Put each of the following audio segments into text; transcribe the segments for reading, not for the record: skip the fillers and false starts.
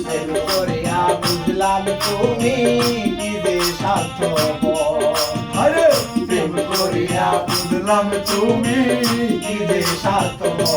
প্রেম করিয়া বুঝলাম তুমি কি যে স্বার্থপর। আরে প্রেম করিয়া বুঝলাম তুমি কি যে স্বার্থপর।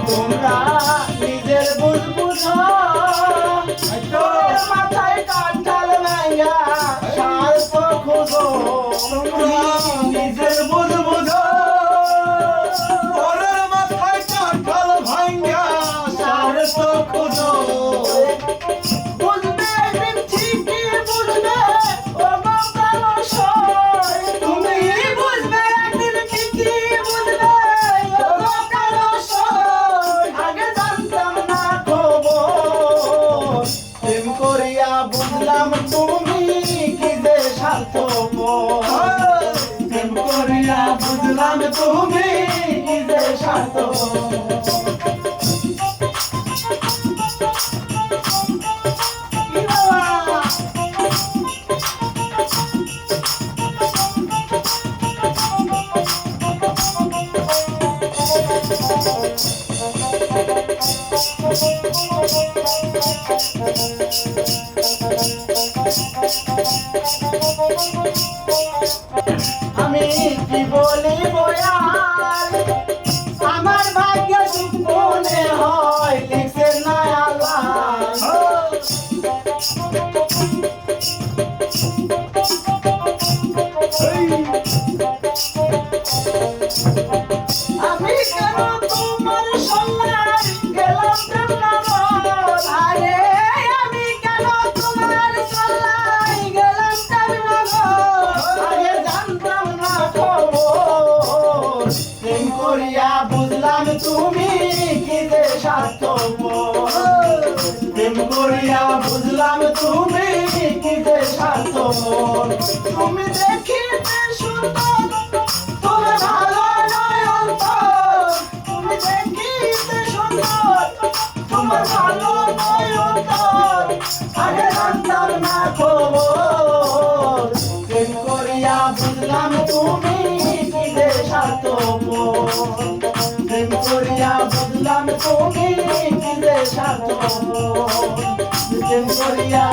তোমরা নিজের ভুল বুঝো, মাথায় কাঁঠাল ভাঙা স্বার্থ খোঁজো। তোমরা নিজের ভুল বুঝো, পরের মাথায় কাঁঠাল ভাঙ্গা স্বার্থ খোঁজো। বুঝবে একদিন ঠিকই বুঝবে, ও মানুষই। তুমি বুঝবে একদিন ঠিকই বুঝবে, ও মানুষই। আগে জানতাম না খবর, প্রেম করিয়া বুঝলাম তুমি কি যে স্বার্থপর। প্রেম করিয়া বুঝলাম তুমি কি যে স্বার্থপর। আমি কি বলিব আর, আমার ভাগ্যে সুখ মনে হয় লিখছে না আল্লাহ। আমি কেন তোমার সন্ন্যাস গেলাম প্রেমনগর। আরে আমি কেন তোমার সন্ন্যাস গেলাম প্রেমনগর। আগে জানতাম না খবর, প্রেম করিয়া বুঝলাম তুমি কি যে স্বার্থপর। প্রেম করিয়া বুঝলাম তুমি কি যে স্বার্থপর। তুমি দেখিতে সুন্দর, তোমার ভালো নয় অন্তর। তুমি দেখিতে সুন্দর, তোমার ভালো নয় অন্তর। আগে জানতাম না খবর, প্রেম করিয়া বুঝলাম তুমি কি যে স্বার্থপর। প্রেম করিয়া বুঝলাম তুমি কি যে স্বার্থপর। প্রেম করিয়া